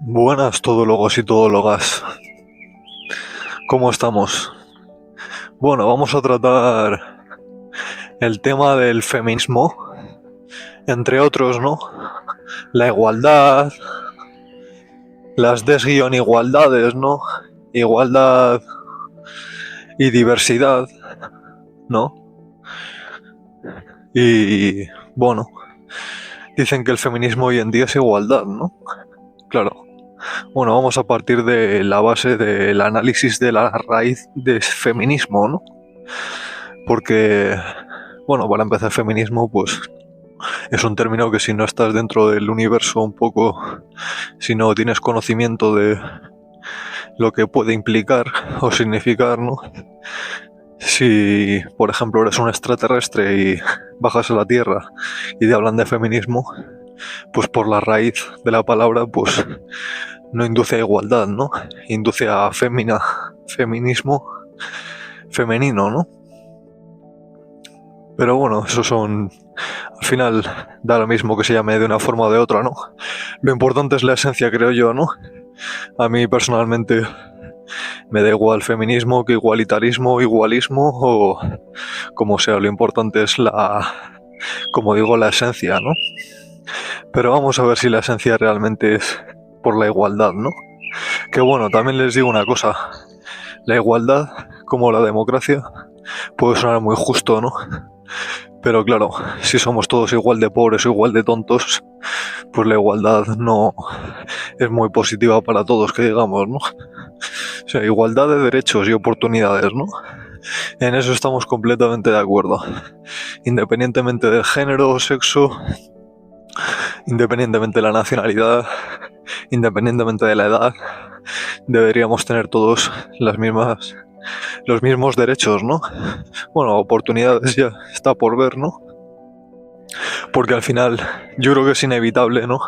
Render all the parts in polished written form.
Buenas todólogos y todólogas, ¿cómo estamos? Bueno, vamos a tratar el tema del feminismo, entre otros, ¿no? La igualdad, las desigualdades, ¿no? Igualdad y diversidad, ¿no? Y bueno, dicen que el feminismo hoy en día es igualdad, ¿no? Claro. Bueno, vamos a partir de la base del análisis de la raíz del feminismo, ¿no? Porque, bueno, para empezar, feminismo, pues es un término que si no estás dentro del universo un poco, si no tienes conocimiento de lo que puede implicar o significar, ¿no? Si, por ejemplo, eres un extraterrestre y bajas a la Tierra y te hablan de feminismo, pues por la raíz de la palabra, pues no induce a igualdad, ¿no? Induce a feminismo femenino, ¿no? Pero bueno, eso son... Al final da lo mismo que se llame de una forma o de otra, ¿no? Lo importante es la esencia, creo yo, ¿no? A mí personalmente me da igual feminismo que igualitarismo, igualismo o como sea, lo importante es como digo, la esencia, ¿no? Pero vamos a ver si la esencia realmente es por la igualdad, ¿no? Que bueno, también les digo una cosa, la igualdad, como la democracia, puede sonar muy justo, ¿no? Pero claro, si somos todos igual de pobres o igual de tontos, pues la igualdad no es muy positiva para todos, que digamos, ¿no? O sea, igualdad de derechos y oportunidades, ¿no? En eso estamos completamente de acuerdo. Independientemente del género o sexo, independientemente de la nacionalidad, independientemente de la edad, deberíamos tener todos los mismos derechos, ¿no? Bueno, oportunidades ya está por ver, ¿no? Porque al final yo creo que es inevitable, ¿no?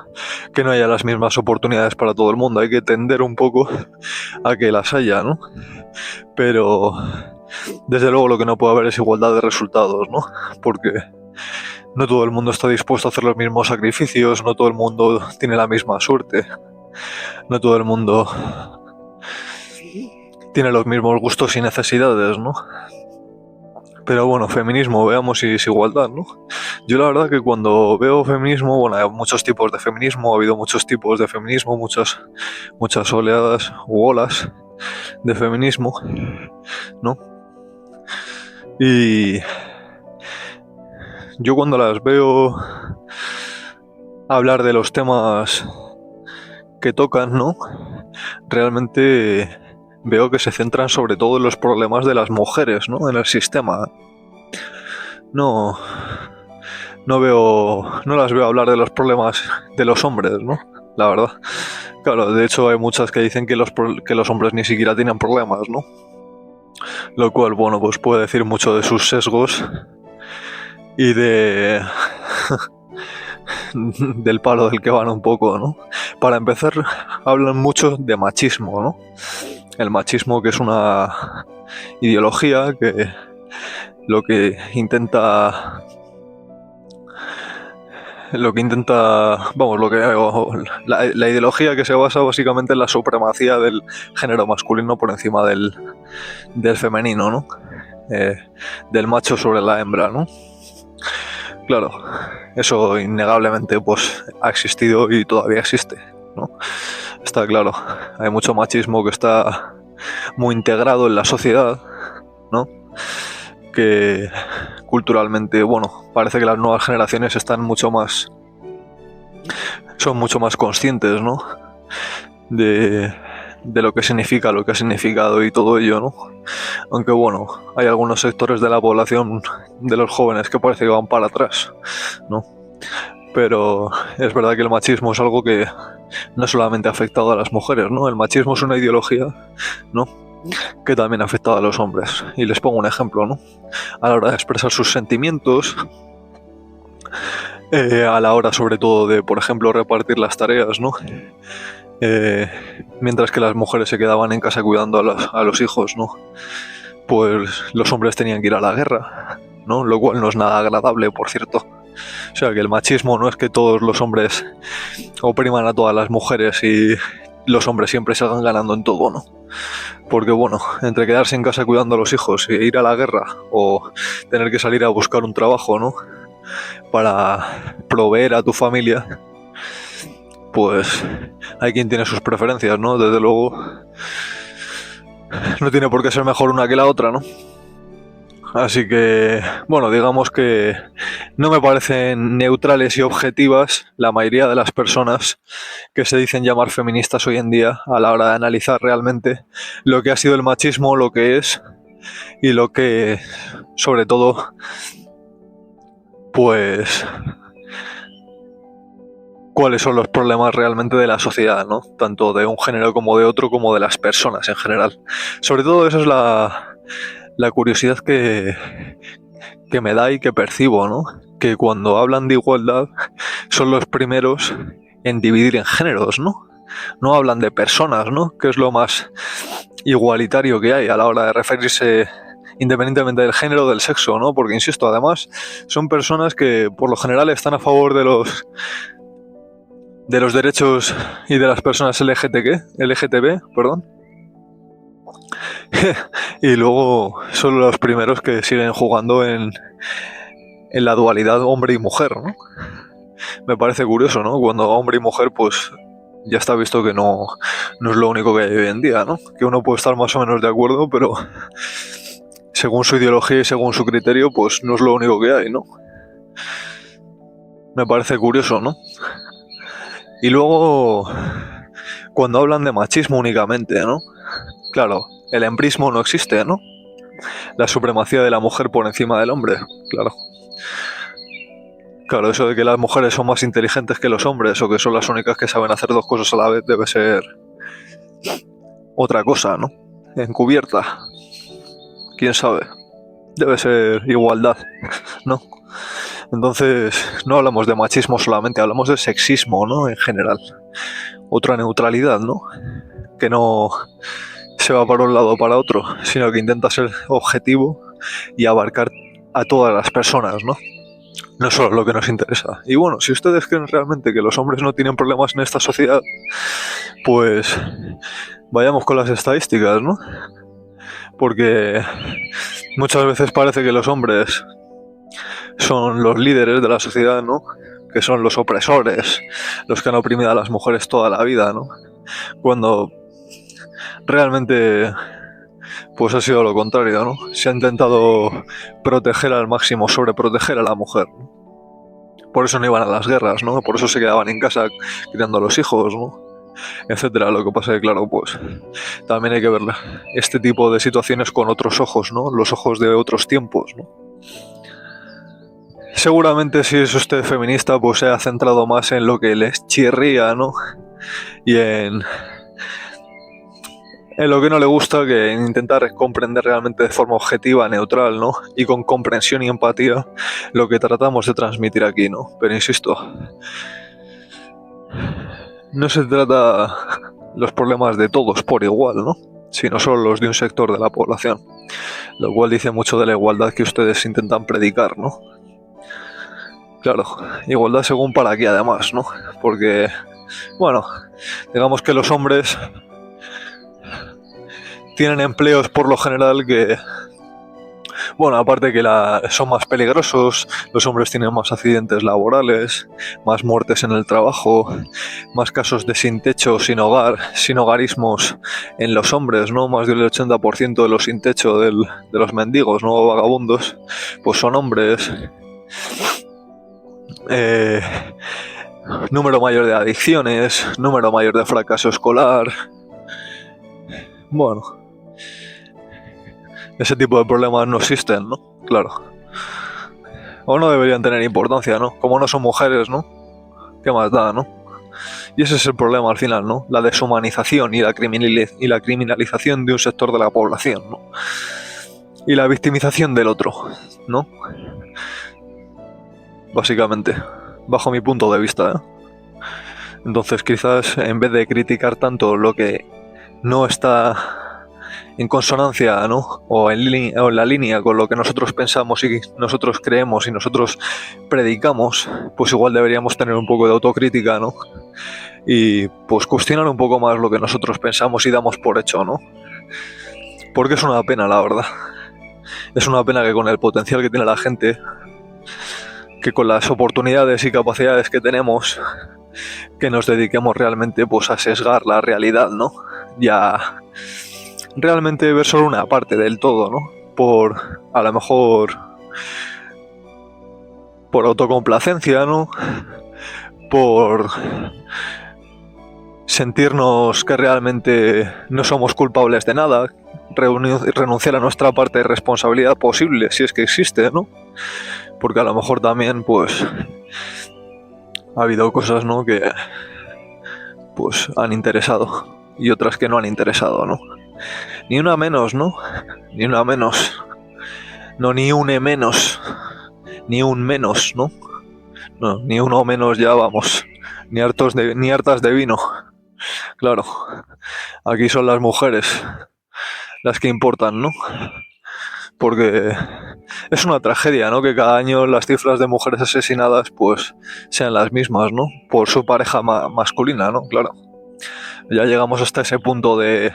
Que no haya las mismas oportunidades para todo el mundo. Hay que tender un poco a que las haya, ¿no? Pero desde luego lo que no puede haber es igualdad de resultados, ¿no? Porque no todo el mundo está dispuesto a hacer los mismos sacrificios, no todo el mundo tiene la misma suerte, no todo el mundo tiene los mismos gustos y necesidades, ¿no? Pero bueno, feminismo, veamos si es igualdad, ¿no? Yo la verdad que cuando veo feminismo, bueno, hay muchos tipos de feminismo, ha habido muchos tipos de feminismo, muchas oleadas u olas de feminismo, ¿no? Y yo cuando las veo hablar de los temas que tocan, ¿no? Realmente veo que se centran sobre todo en los problemas de las mujeres, ¿no? En el sistema. No, no las veo hablar de los problemas de los hombres, ¿no? La verdad. Claro, de hecho hay muchas que dicen que los hombres ni siquiera tienen problemas, ¿no? Lo cual, bueno, pues puede decir mucho de sus sesgos y del palo del que van un poco, ¿no? Para empezar, hablan mucho de machismo, ¿no? El machismo, que es una ideología que lo que intenta, vamos, la ideología que se basa básicamente en la supremacía del género masculino por encima del femenino, ¿no? Del macho sobre la hembra, ¿no? Claro, eso innegablemente pues ha existido y todavía existe, ¿no? Está claro, hay mucho machismo que está muy integrado en la sociedad, ¿no? Que culturalmente, bueno, parece que las nuevas generaciones son mucho más conscientes, ¿no? De lo que significa, lo que ha significado y todo ello, ¿no? Aunque bueno, hay algunos sectores de la población, de los jóvenes, que parece que van para atrás, ¿no? Pero es verdad que el machismo es algo que no solamente ha afectado a las mujeres, ¿no? El machismo es una ideología, ¿no? Que también ha afectado a los hombres. Y les pongo un ejemplo, ¿no? A la hora de expresar sus sentimientos, a la hora sobre todo de, por ejemplo, repartir las tareas, ¿no? Mientras que las mujeres se quedaban en casa cuidando a los hijos, ¿no? Pues los hombres tenían que ir a la guerra, ¿no? Lo cual no es nada agradable, por cierto. O sea, que el machismo no es que todos los hombres opriman a todas las mujeres y los hombres siempre salgan ganando en todo, ¿no? Porque bueno, entre quedarse en casa cuidando a los hijos e ir a la guerra o tener que salir a buscar un trabajo, ¿no? Para proveer a tu familia, pues hay quien tiene sus preferencias, ¿no? Desde luego no tiene por qué ser mejor una que la otra, ¿no? Así que, bueno, digamos que no me parecen neutrales y objetivas la mayoría de las personas que se dicen llamar feministas hoy en día a la hora de analizar realmente lo que ha sido el machismo, lo que es y lo que, sobre todo, pues, cuáles son los problemas realmente de la sociedad, ¿no? Tanto de un género como de otro, como de las personas en general. Sobre todo eso es la curiosidad que me da y que percibo, ¿no? Que cuando hablan de igualdad son los primeros en dividir en géneros, ¿no? No hablan de personas, ¿no? Que es lo más igualitario que hay a la hora de referirse independientemente del género o del sexo, ¿no? Porque, insisto, además son personas que por lo general están a favor de los derechos y de las personas LGTB, perdón. Y luego son los primeros que siguen jugando en la dualidad hombre y mujer, ¿no? Me parece curioso, ¿no? Cuando hombre y mujer, pues ya está visto que no es lo único que hay hoy en día, ¿no? Que uno puede estar más o menos de acuerdo, pero según su ideología y según su criterio, pues no es lo único que hay, ¿no? Me parece curioso, ¿no? Y luego, cuando hablan de machismo únicamente, ¿no? Claro, el embrismo no existe, ¿no? La supremacía de la mujer por encima del hombre, claro. Claro, eso de que las mujeres son más inteligentes que los hombres o que son las únicas que saben hacer dos cosas a la vez debe ser otra cosa, ¿no? Encubierta. ¿Quién sabe? Debe ser igualdad, ¿no? Entonces, no hablamos de machismo solamente, hablamos de sexismo, ¿no? En general. Otra neutralidad, ¿no? Que no se va para un lado o para otro, sino que intenta ser objetivo y abarcar a todas las personas, ¿no? No solo lo que nos interesa. Y bueno, si ustedes creen realmente que los hombres no tienen problemas en esta sociedad, pues vayamos con las estadísticas, ¿no? Porque muchas veces parece que los hombres son los líderes de la sociedad, ¿no? Que son los opresores, los que han oprimido a las mujeres toda la vida, ¿no? Cuando realmente pues ha sido lo contrario, ¿no? Se ha intentado proteger al máximo, sobreproteger a la mujer, ¿no? Por eso no iban a las guerras, ¿no? Por eso se quedaban en casa criando a los hijos, ¿no? Etcétera. Lo que pasa es que, claro, pues también hay que ver este tipo de situaciones con otros ojos, ¿no? Los ojos de otros tiempos, ¿no? Seguramente si es usted feminista, pues se ha centrado más en lo que les chirría, ¿no? Y en lo que no le gusta, que en intentar comprender realmente de forma objetiva, neutral, ¿no? Y con comprensión y empatía lo que tratamos de transmitir aquí, ¿no? Pero insisto, no se trata los problemas de todos por igual, ¿no? Sino solo los de un sector de la población. Lo cual dice mucho de la igualdad que ustedes intentan predicar, ¿no? Claro, igualdad según para qué además, ¿no? Porque, bueno, digamos que los hombres tienen empleos por lo general que, bueno, aparte que son más peligrosos, los hombres tienen más accidentes laborales, más muertes en el trabajo, más casos de sin techo, sin hogar, sin hogarismos en los hombres, ¿no? Más del 80% de los sin techo de los mendigos, ¿no? Vagabundos, pues son hombres. Número mayor de adicciones, número mayor de fracaso escolar. Bueno, ese tipo de problemas no existen, ¿no? Claro. O no deberían tener importancia, ¿no? Como no son mujeres, ¿no? ¿Qué más da, no? Y ese es el problema al final, ¿no? La deshumanización y la criminalización de un sector de la población, ¿no? Y la victimización del otro, ¿no? Básicamente, bajo mi punto de vista, ¿eh? Entonces quizás en vez de criticar tanto lo que no está en consonancia, ¿no? O en la línea con lo que nosotros pensamos y nosotros creemos y nosotros predicamos, pues igual deberíamos tener un poco de autocrítica, ¿no? Y pues cuestionar un poco más lo que nosotros pensamos y damos por hecho, ¿no? Porque es una pena, la verdad. Es una pena que con el potencial que tiene la gente, que con las oportunidades y capacidades que tenemos, que nos dediquemos realmente pues a sesgar la realidad, ¿no? Y a realmente ver solo una parte del todo, ¿no? A lo mejor por autocomplacencia, ¿no? Por sentirnos que realmente no somos culpables de nada, renunciar a nuestra parte de responsabilidad posible, si es que existe, ¿no? Porque a lo mejor también, pues, ha habido cosas, ¿no? Que, pues, han interesado y otras que no han interesado, ¿no? Ni una menos, ¿no? Ni una menos. No, ni une menos. Ni un menos, ¿no? No, ni uno menos ya vamos. Ni hartas de vino. Claro. Aquí son las mujeres las que importan, ¿no? Porque es una tragedia, ¿no? Que cada año las cifras de mujeres asesinadas, pues, sean las mismas, ¿no? Por su pareja masculina, ¿no? Claro. Ya llegamos hasta ese punto de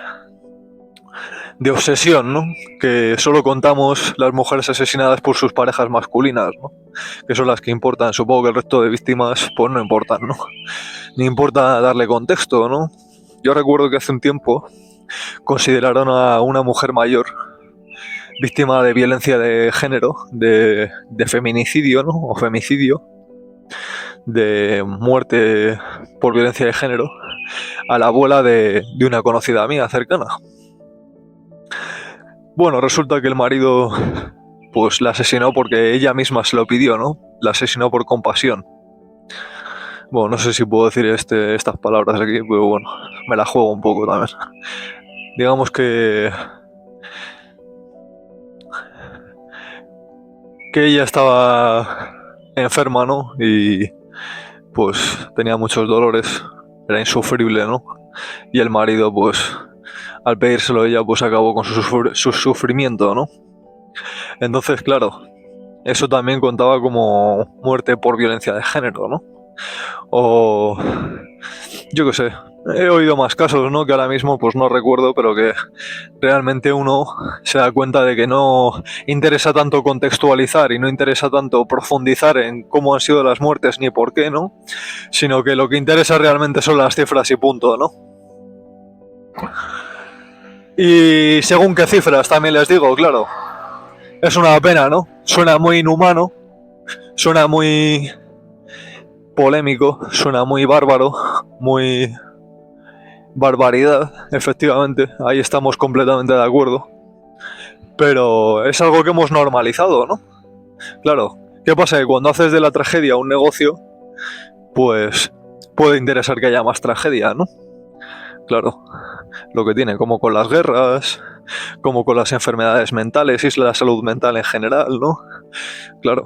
obsesión, ¿no? Que solo contamos las mujeres asesinadas por sus parejas masculinas, ¿no? Que son las que importan. Supongo que el resto de víctimas, pues, no importan, ¿no? Ni importa darle contexto, ¿no? Yo recuerdo que hace un tiempo consideraron a una mujer mayor víctima de violencia de género, de feminicidio, ¿no? O femicidio, de muerte por violencia de género, a la abuela de una conocida mía cercana. Bueno, resulta que el marido pues la asesinó porque ella misma se lo pidió, ¿no? La asesinó por compasión. Bueno, no sé si puedo decir estas palabras aquí, pero bueno, me la juego un poco también. Digamos que ella estaba enferma, ¿no? Y pues tenía muchos dolores, era insufrible, ¿no? Y el marido, pues, al pedírselo ella, pues acabó con su sufrimiento, ¿no? Entonces, claro, eso también contaba como muerte por violencia de género, ¿no? O yo qué sé, he oído más casos, ¿no? Que ahora mismo pues no recuerdo, pero que realmente uno se da cuenta de que no interesa tanto contextualizar y no interesa tanto profundizar en cómo han sido las muertes ni por qué, ¿no? Sino que lo que interesa realmente son las cifras y punto, ¿no? Y según qué cifras también les digo, claro. Es una pena, ¿no? Suena muy inhumano, suena muy polémico, suena muy bárbaro, muy barbaridad, efectivamente, ahí estamos completamente de acuerdo. Pero es algo que hemos normalizado, ¿no? Claro, ¿qué pasa? Que cuando haces de la tragedia un negocio, pues puede interesar que haya más tragedia, ¿no? Claro, lo que tiene, como con las guerras, como con las enfermedades mentales y la salud mental en general, ¿no? Claro,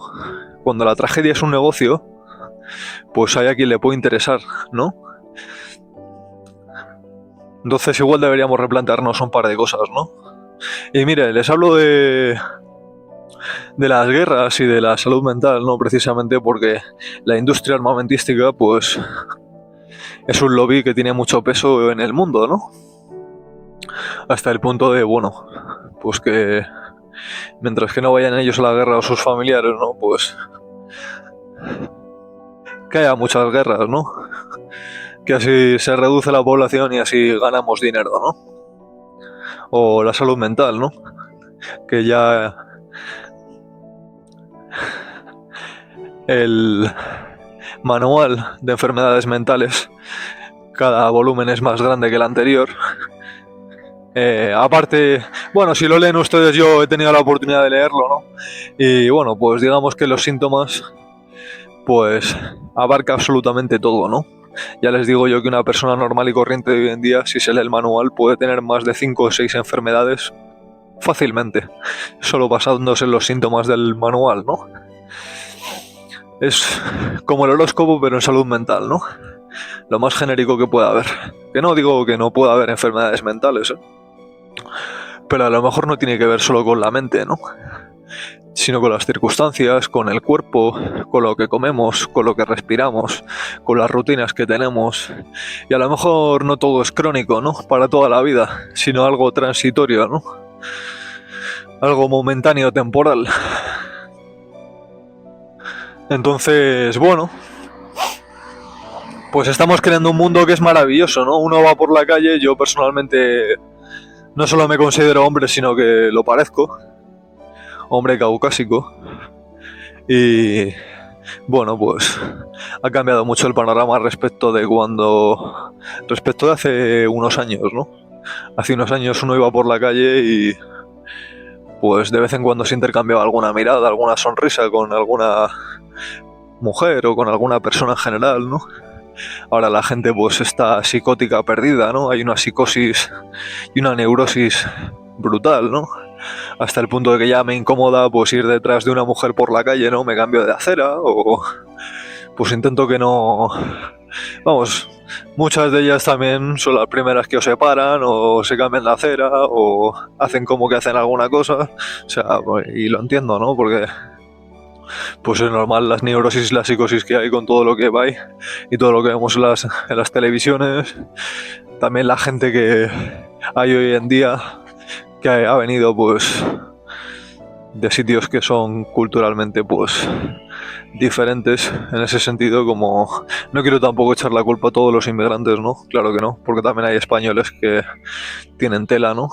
cuando la tragedia es un negocio, pues hay a quien le puede interesar, ¿no? Entonces igual deberíamos replantearnos un par de cosas, ¿no? Y mire, les hablo de las guerras y de la salud mental, ¿no? Precisamente porque la industria armamentística, pues, es un lobby que tiene mucho peso en el mundo, ¿no? Hasta el punto de, bueno, pues que mientras que no vayan ellos a la guerra o sus familiares, ¿no? Pues que haya muchas guerras, ¿no? Que así se reduce la población y así ganamos dinero, ¿no? O la salud mental, ¿no? Que ya el manual de enfermedades mentales, cada volumen es más grande que el anterior. Aparte, bueno, si lo leen ustedes, yo he tenido la oportunidad de leerlo, ¿no? Y bueno, pues digamos que los síntomas, pues abarca absolutamente todo, ¿no? Ya les digo yo que una persona normal y corriente de hoy en día, si se lee el manual, puede tener más de 5 o 6 enfermedades fácilmente, solo basándose en los síntomas del manual, ¿no? Es como el horóscopo, pero en salud mental, ¿no? Lo más genérico que pueda haber. Que no digo que no pueda haber enfermedades mentales, ¿eh? pero a lo mejor no tiene que ver solo con la mente, ¿no? Sino con las circunstancias, con el cuerpo, con lo que comemos, con lo que respiramos, con las rutinas que tenemos. Y a lo mejor no todo es crónico, ¿no? Para toda la vida, sino algo transitorio, ¿no? Algo momentáneo, temporal. Entonces, bueno, pues estamos creando un mundo que es maravilloso, ¿no? Uno va por la calle, yo personalmente no solo me considero hombre, sino que lo parezco. Hombre caucásico. Y bueno, pues ha cambiado mucho el panorama respecto de hace unos años, ¿no? Hace unos años uno iba por la calle y pues de vez en cuando se intercambiaba alguna mirada, alguna sonrisa con alguna mujer o con alguna persona en general, ¿no? Ahora la gente pues está psicótica, perdida, ¿no? Hay una psicosis y una neurosis brutal, ¿no? Hasta el punto de que ya me incomoda pues ir detrás de una mujer por la calle, ¿no? Me cambio de acera o pues intento que no... Vamos, muchas de ellas también son las primeras que os separan o se cambian de acera o hacen como que hacen alguna cosa. O sea, pues, y lo entiendo, ¿no? Porque pues es normal las neurosis y la psicosis que hay con todo lo que va y todo lo que vemos en las televisiones. También la gente que hay hoy en día que ha venido pues de sitios que son culturalmente pues diferentes en ese sentido, como no quiero tampoco echar la culpa a todos los inmigrantes, ¿no? Claro que no, porque también hay españoles que tienen tela, ¿no?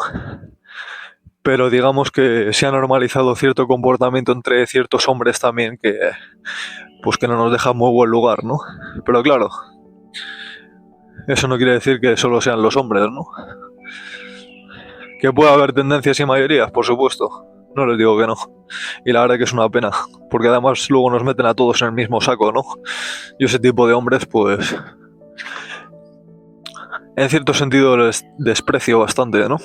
Pero digamos que se ha normalizado cierto comportamiento entre ciertos hombres también que pues que no nos deja muy buen lugar, ¿no? Pero claro, eso no quiere decir que solo sean los hombres, ¿no? Que pueda haber tendencias y mayorías, por supuesto. No les digo que no. Y la verdad que es una pena, porque además luego nos meten a todos en el mismo saco, ¿no? Yo ese tipo de hombres, pues... en cierto sentido les desprecio bastante, ¿no?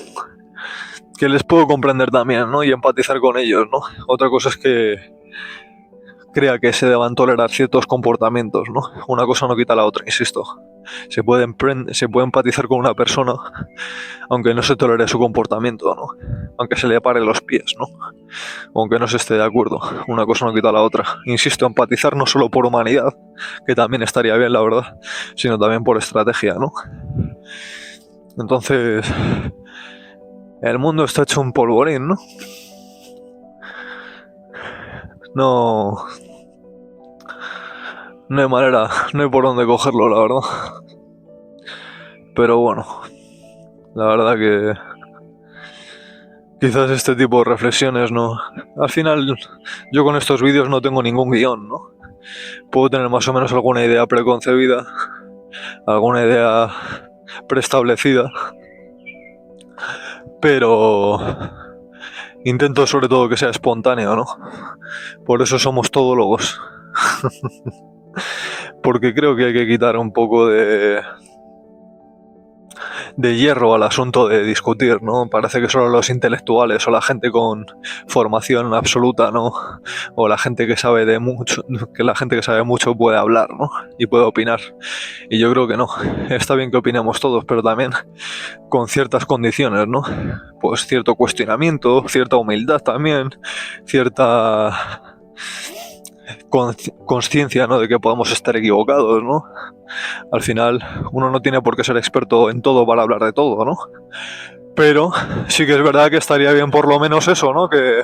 Que les puedo comprender también, ¿no? Y empatizar con ellos, ¿no? Otra cosa es que crea que se deban tolerar ciertos comportamientos, ¿no? Una cosa no quita la otra, insisto. Se puede empatizar con una persona aunque no se tolere su comportamiento, ¿no? Aunque se le pare los pies, ¿no? Aunque no se esté de acuerdo. Una cosa no quita la otra. Insisto, empatizar no solo por humanidad, que también estaría bien, la verdad, sino también por estrategia, ¿no? Entonces, el mundo está hecho un polvorín, ¿no? No hay manera, no hay por dónde cogerlo, la verdad. Pero bueno, la verdad que quizás este tipo de reflexiones, ¿no? Al final, yo con estos vídeos no tengo ningún guión, ¿no? Puedo tener más o menos alguna idea preconcebida, alguna idea preestablecida, pero intento sobre todo que sea espontáneo, ¿no? Por eso somos todólogos. Porque creo que hay que quitar un poco de hierro al asunto de discutir, ¿no? Parece que solo los intelectuales o la gente con formación absoluta, ¿no? O la gente que sabe de mucho, que la gente que sabe mucho puede hablar, ¿no? Y puede opinar. Y yo creo que no. Está bien que opinemos todos, pero también con ciertas condiciones, ¿no? Pues cierto cuestionamiento, cierta humildad también, cierta consciencia, ¿no? De que podemos estar equivocados, ¿no? Al final, uno no tiene por qué ser experto en todo para hablar de todo, ¿no? Pero sí que es verdad que estaría bien por lo menos eso, ¿no? Que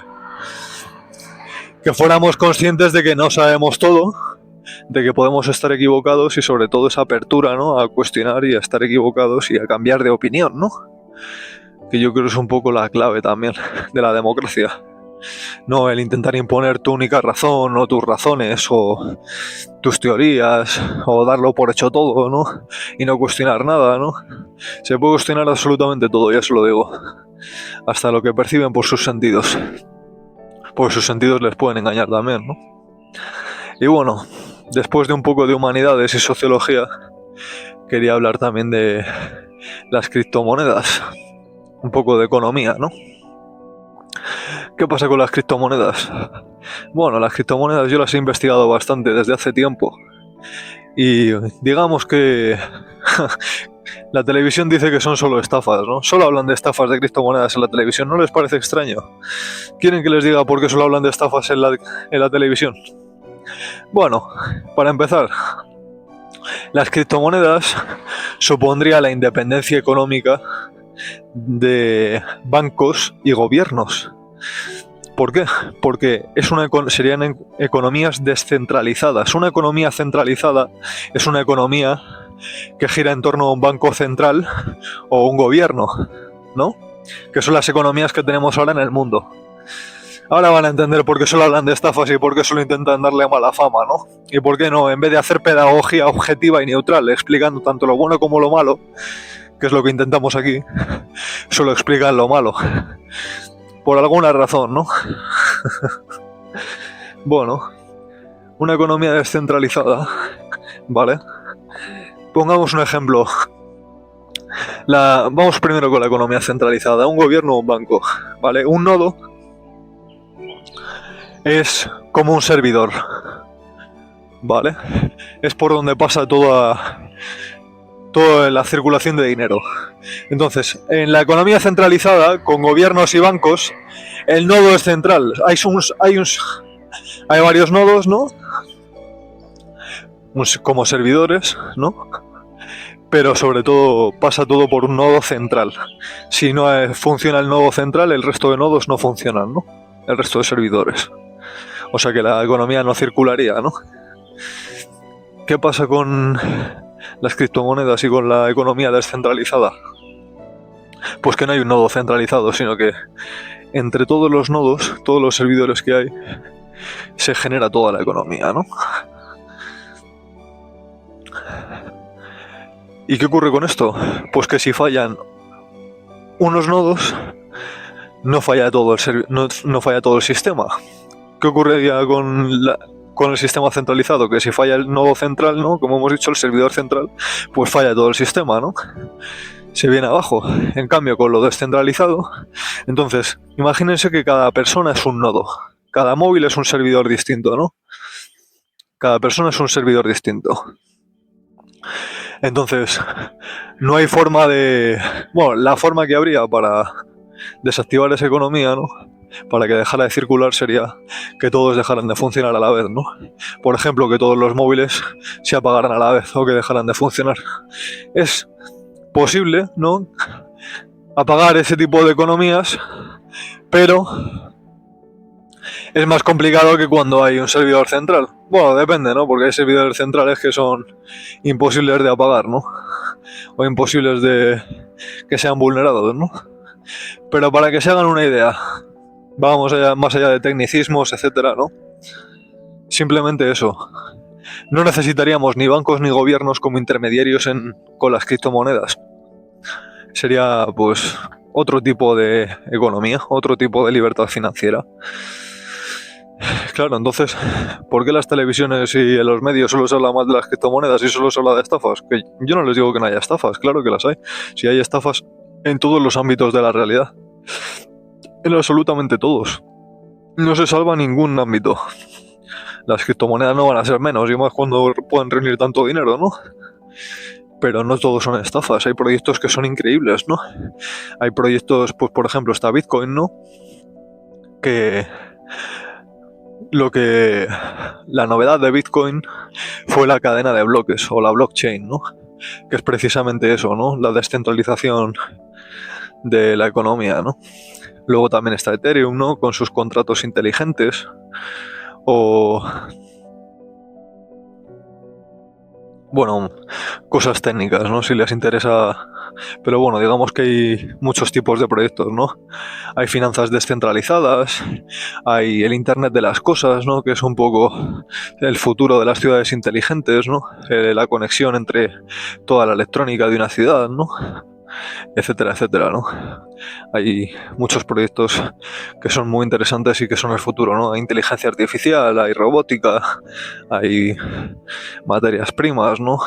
fuéramos conscientes de que no sabemos todo, de que podemos estar equivocados y sobre todo esa apertura, ¿no? A cuestionar y a estar equivocados y a cambiar de opinión, ¿no? Que yo creo que es un poco la clave también de la democracia. No el intentar imponer tu única razón o tus razones o tus teorías o darlo por hecho todo, ¿no? Y no cuestionar nada, ¿no? Se puede cuestionar absolutamente todo, ya se lo digo. Hasta lo que perciben por sus sentidos. Porque sus sentidos les pueden engañar también, ¿no? Y bueno, después de un poco de humanidades y sociología, quería hablar también de las criptomonedas. Un poco de economía, ¿no? ¿Qué pasa con las criptomonedas? Bueno, las criptomonedas yo las he investigado bastante desde hace tiempo. Y digamos que La televisión dice que son solo estafas, ¿no? Solo hablan de estafas de criptomonedas en la televisión. ¿No les parece extraño? ¿Quieren que les diga por qué solo hablan de estafas en la televisión? Bueno, para empezar, las criptomonedas supondría la independencia económica de bancos y gobiernos. ¿Por qué? Porque serían economías descentralizadas. Una economía centralizada es una economía que gira en torno a un banco central o un gobierno, ¿no? Que son las economías que tenemos ahora en el mundo. Ahora van a entender por qué solo hablan de estafas y por qué solo intentan darle mala fama, ¿no? Y por qué no, en vez de hacer pedagogía objetiva y neutral, explicando tanto lo bueno como lo malo, que es lo que intentamos aquí, solo explican lo malo. Por alguna razón, ¿no? Bueno, una economía descentralizada, ¿vale? Pongamos un ejemplo. Vamos primero con la economía centralizada. Un gobierno o un banco, ¿vale? Un nodo es como un servidor, ¿vale? Es por donde pasa toda la circulación de dinero. Entonces, en la economía centralizada, con gobiernos y bancos, el nodo es central. Hay varios nodos, ¿no? Como servidores, ¿no? Pero sobre todo pasa todo por un nodo central. Si no funciona el nodo central, el resto de nodos no funcionan, ¿no? El resto de servidores. O sea que la economía no circularía, ¿no? ¿Qué pasa con las criptomonedas y con la economía descentralizada? Pues que no hay un nodo centralizado, sino que entre todos los nodos, todos los servidores que hay, se genera toda la economía, ¿no? ¿Y qué ocurre con esto? Pues que si fallan unos nodos, no falla todo el sistema. ¿Qué ocurriría con el sistema centralizado? Que si falla el nodo central, ¿no? Como hemos dicho, el servidor central, pues falla todo el sistema, ¿no? Se viene abajo. En cambio, con lo descentralizado, entonces, imagínense que cada persona es un nodo. Cada móvil es un servidor distinto, ¿no? Cada persona es un servidor distinto. Entonces, no hay forma de... Bueno, la forma que habría para desactivar esa economía, ¿no? Para que dejara de circular sería que todos dejaran de funcionar a la vez, ¿no? Por ejemplo, que todos los móviles se apagaran a la vez o que dejaran de funcionar. Es posible, ¿no? Apagar ese tipo de economías, pero es más complicado que cuando hay un servidor central. Bueno, depende, ¿no? Porque hay servidores centrales que son imposibles de apagar, ¿no? O imposibles de que sean vulnerados, ¿no? Pero para que se hagan una idea, vamos más allá de tecnicismos, etcétera, ¿no? Simplemente eso. No necesitaríamos ni bancos ni gobiernos como intermediarios con las criptomonedas. Sería, pues, otro tipo de economía, otro tipo de libertad financiera. Claro, entonces, ¿por qué las televisiones y en los medios solo se habla más de las criptomonedas y solo se habla de estafas? Que yo no les digo que no haya estafas, claro que las hay. Si hay estafas en todos los ámbitos de la realidad. En absolutamente todos. No se salva ningún ámbito. Las criptomonedas no van a ser menos, y más cuando pueden reunir tanto dinero, ¿no? Pero no todos son estafas, hay proyectos que son increíbles, ¿no? Hay proyectos, pues por ejemplo está Bitcoin, ¿no? Que la novedad de Bitcoin fue la cadena de bloques o la blockchain, ¿no? Que es precisamente eso, ¿no? La descentralización de la economía, ¿no? Luego también está Ethereum, ¿no? Con sus contratos inteligentes o... Bueno, cosas técnicas, ¿no? Si les interesa... Pero bueno, digamos que hay muchos tipos de proyectos, ¿no? Hay finanzas descentralizadas, hay el Internet de las cosas, ¿no? Que es un poco el futuro de las ciudades inteligentes, ¿no? La conexión entre toda la electrónica de una ciudad, ¿no? Etcétera, etcétera, ¿no? Hay muchos proyectos que son muy interesantes y que son el futuro, ¿no? Hay inteligencia artificial, hay robótica, hay materias primas, ¿no?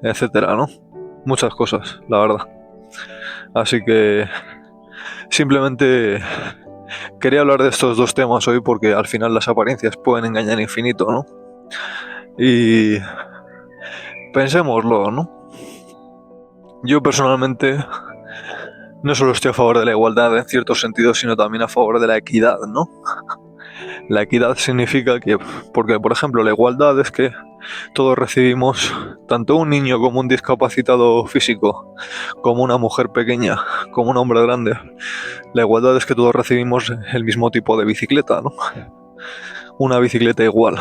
Etcétera, ¿no? Muchas cosas, la verdad. Así que simplemente quería hablar de estos dos temas hoy porque al final las apariencias pueden engañar infinito, ¿no? Y pensémoslo, ¿no? Yo personalmente no solo estoy a favor de la igualdad en ciertos sentidos, sino también a favor de la equidad, ¿no? La equidad significa que, porque por ejemplo la igualdad es que todos recibimos, tanto un niño como un discapacitado físico, como una mujer pequeña, como un hombre grande, la igualdad es que todos recibimos el mismo tipo de bicicleta, ¿no? Una bicicleta igual.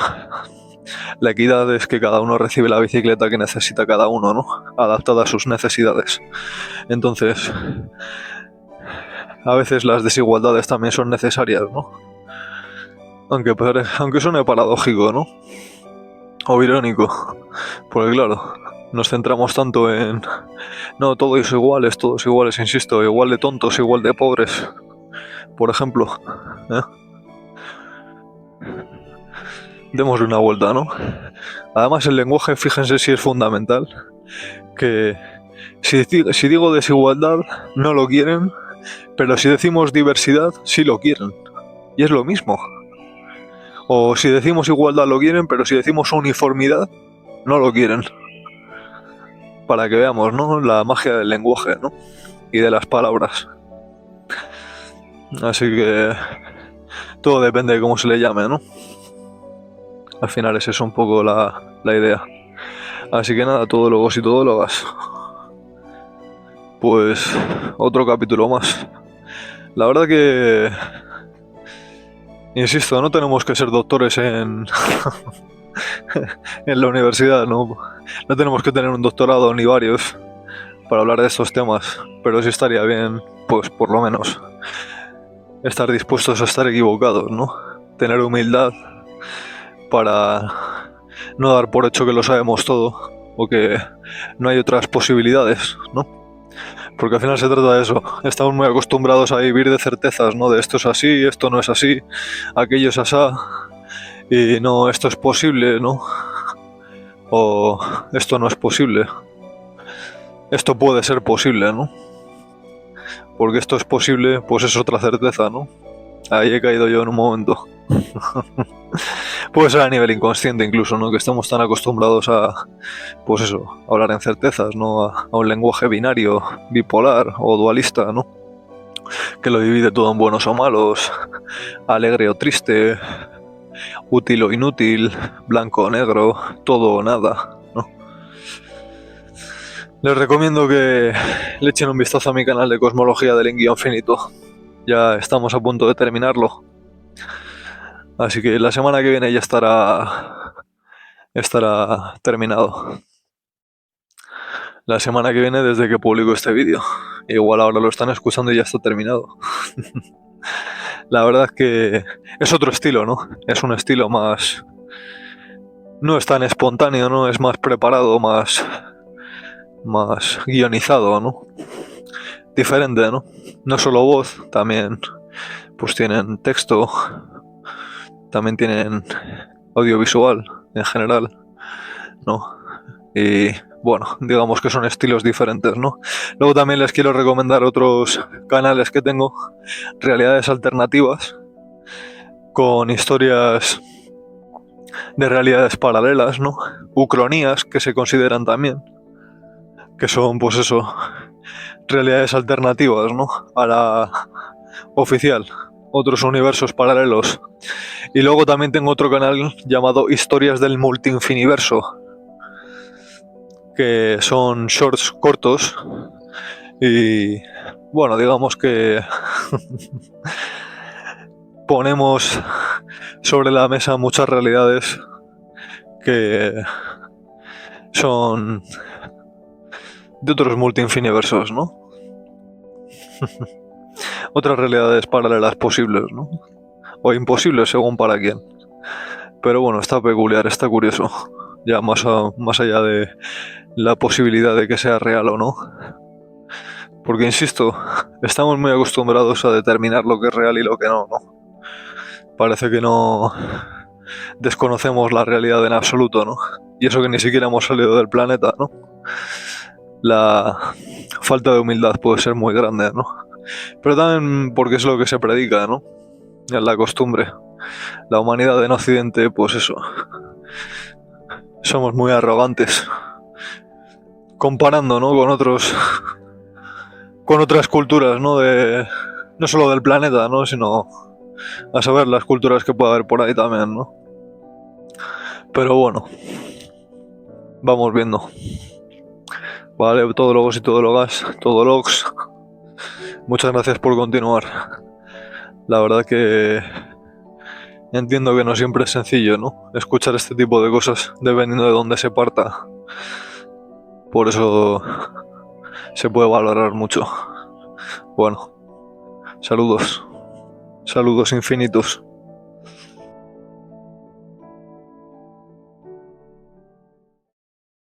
La equidad es que cada uno recibe la bicicleta que necesita cada uno, ¿no? Adaptada a sus necesidades. Entonces, a veces las desigualdades también son necesarias, ¿no? Aunque suene paradójico, ¿no? O irónico. Porque claro, nos centramos tanto en... No, todos iguales, insisto, igual de tontos, igual de pobres. Por ejemplo, ¿eh? Démosle una vuelta, ¿no? Además, el lenguaje, fíjense si es fundamental, que si digo desigualdad, no lo quieren, pero si decimos diversidad, sí lo quieren. Y es lo mismo. O si decimos igualdad, lo quieren, pero si decimos uniformidad, no lo quieren. Para que veamos, ¿no? La magia del lenguaje, ¿no? Y de las palabras. Así que todo depende de cómo se le llame, ¿no? Al final esa es un poco la idea. Así que nada, todólogos y todólogas. Pues otro capítulo más. La verdad que... Insisto, no tenemos que ser doctores en... en la universidad, ¿no? No tenemos que tener un doctorado ni varios para hablar de estos temas. Pero sí estaría bien, pues por lo menos, estar dispuestos a estar equivocados, ¿no? Tener humildad para no dar por hecho que lo sabemos todo o que no hay otras posibilidades, ¿no? Porque al final se trata de eso. Estamos muy acostumbrados a vivir de certezas, ¿no? De esto es así, esto no es así, aquello es asá, y no, esto es posible, ¿no? O esto no es posible. Esto puede ser posible, ¿no? Porque esto es posible, pues es otra certeza, ¿no? Ahí he caído yo en un momento. Puede ser a nivel inconsciente incluso, ¿no? Que estamos tan acostumbrados a, pues eso, a hablar en certezas, ¿no? A un lenguaje binario, bipolar o dualista, ¿no? Que lo divide todo en buenos o malos, alegre o triste, útil o inútil, blanco o negro, todo o nada, ¿no? Les recomiendo que le echen un vistazo a mi canal de Cosmología del Guión Finito. Ya estamos a punto de terminarlo. Así que la semana que viene ya estará terminado. La semana que viene desde que publico este vídeo. Igual ahora lo están escuchando y ya está terminado. La verdad es que es otro estilo, ¿no? Es un estilo más... No es tan espontáneo, ¿no? Es más preparado, más guionizado, ¿no? Diferente, ¿no? No solo voz, también pues tienen texto, también tienen audiovisual en general, ¿no? Y bueno, digamos que son estilos diferentes, ¿no? Luego también les quiero recomendar otros canales que tengo, realidades alternativas, con historias de realidades paralelas, ¿no? Ucronías, que se consideran también, que son, pues eso, realidades alternativas, ¿no? A la oficial, otros universos paralelos. Y luego también tengo otro canal llamado Historias del Multiinfiniverso, que son shorts cortos y bueno, digamos que ponemos sobre la mesa muchas realidades que son de otros multiinfiniversos, ¿no? Otras realidades paralelas posibles, ¿no? O imposibles según para quién. Pero bueno, está peculiar, está curioso. Ya más allá de la posibilidad de que sea real o no. Porque insisto, estamos muy acostumbrados a determinar lo que es real y lo que no, ¿no? Parece que no desconocemos la realidad en absoluto, ¿no? Y eso que ni siquiera hemos salido del planeta, ¿no? La falta de humildad puede ser muy grande, ¿no? Pero también porque es lo que se predica, ¿no? Es la costumbre. La humanidad en Occidente, pues eso. Somos muy arrogantes comparando, ¿no? Con otras culturas, ¿no? No solo del planeta, ¿no? Sino a saber las culturas que puede haber por ahí también, ¿no? Pero bueno, vamos viendo. Vale, todo logos y todo logas, todo logs. Muchas gracias por continuar. La verdad que entiendo que no siempre es sencillo, ¿no? Escuchar este tipo de cosas dependiendo de dónde se parta. Por eso se puede valorar mucho. Bueno, saludos. Saludos infinitos.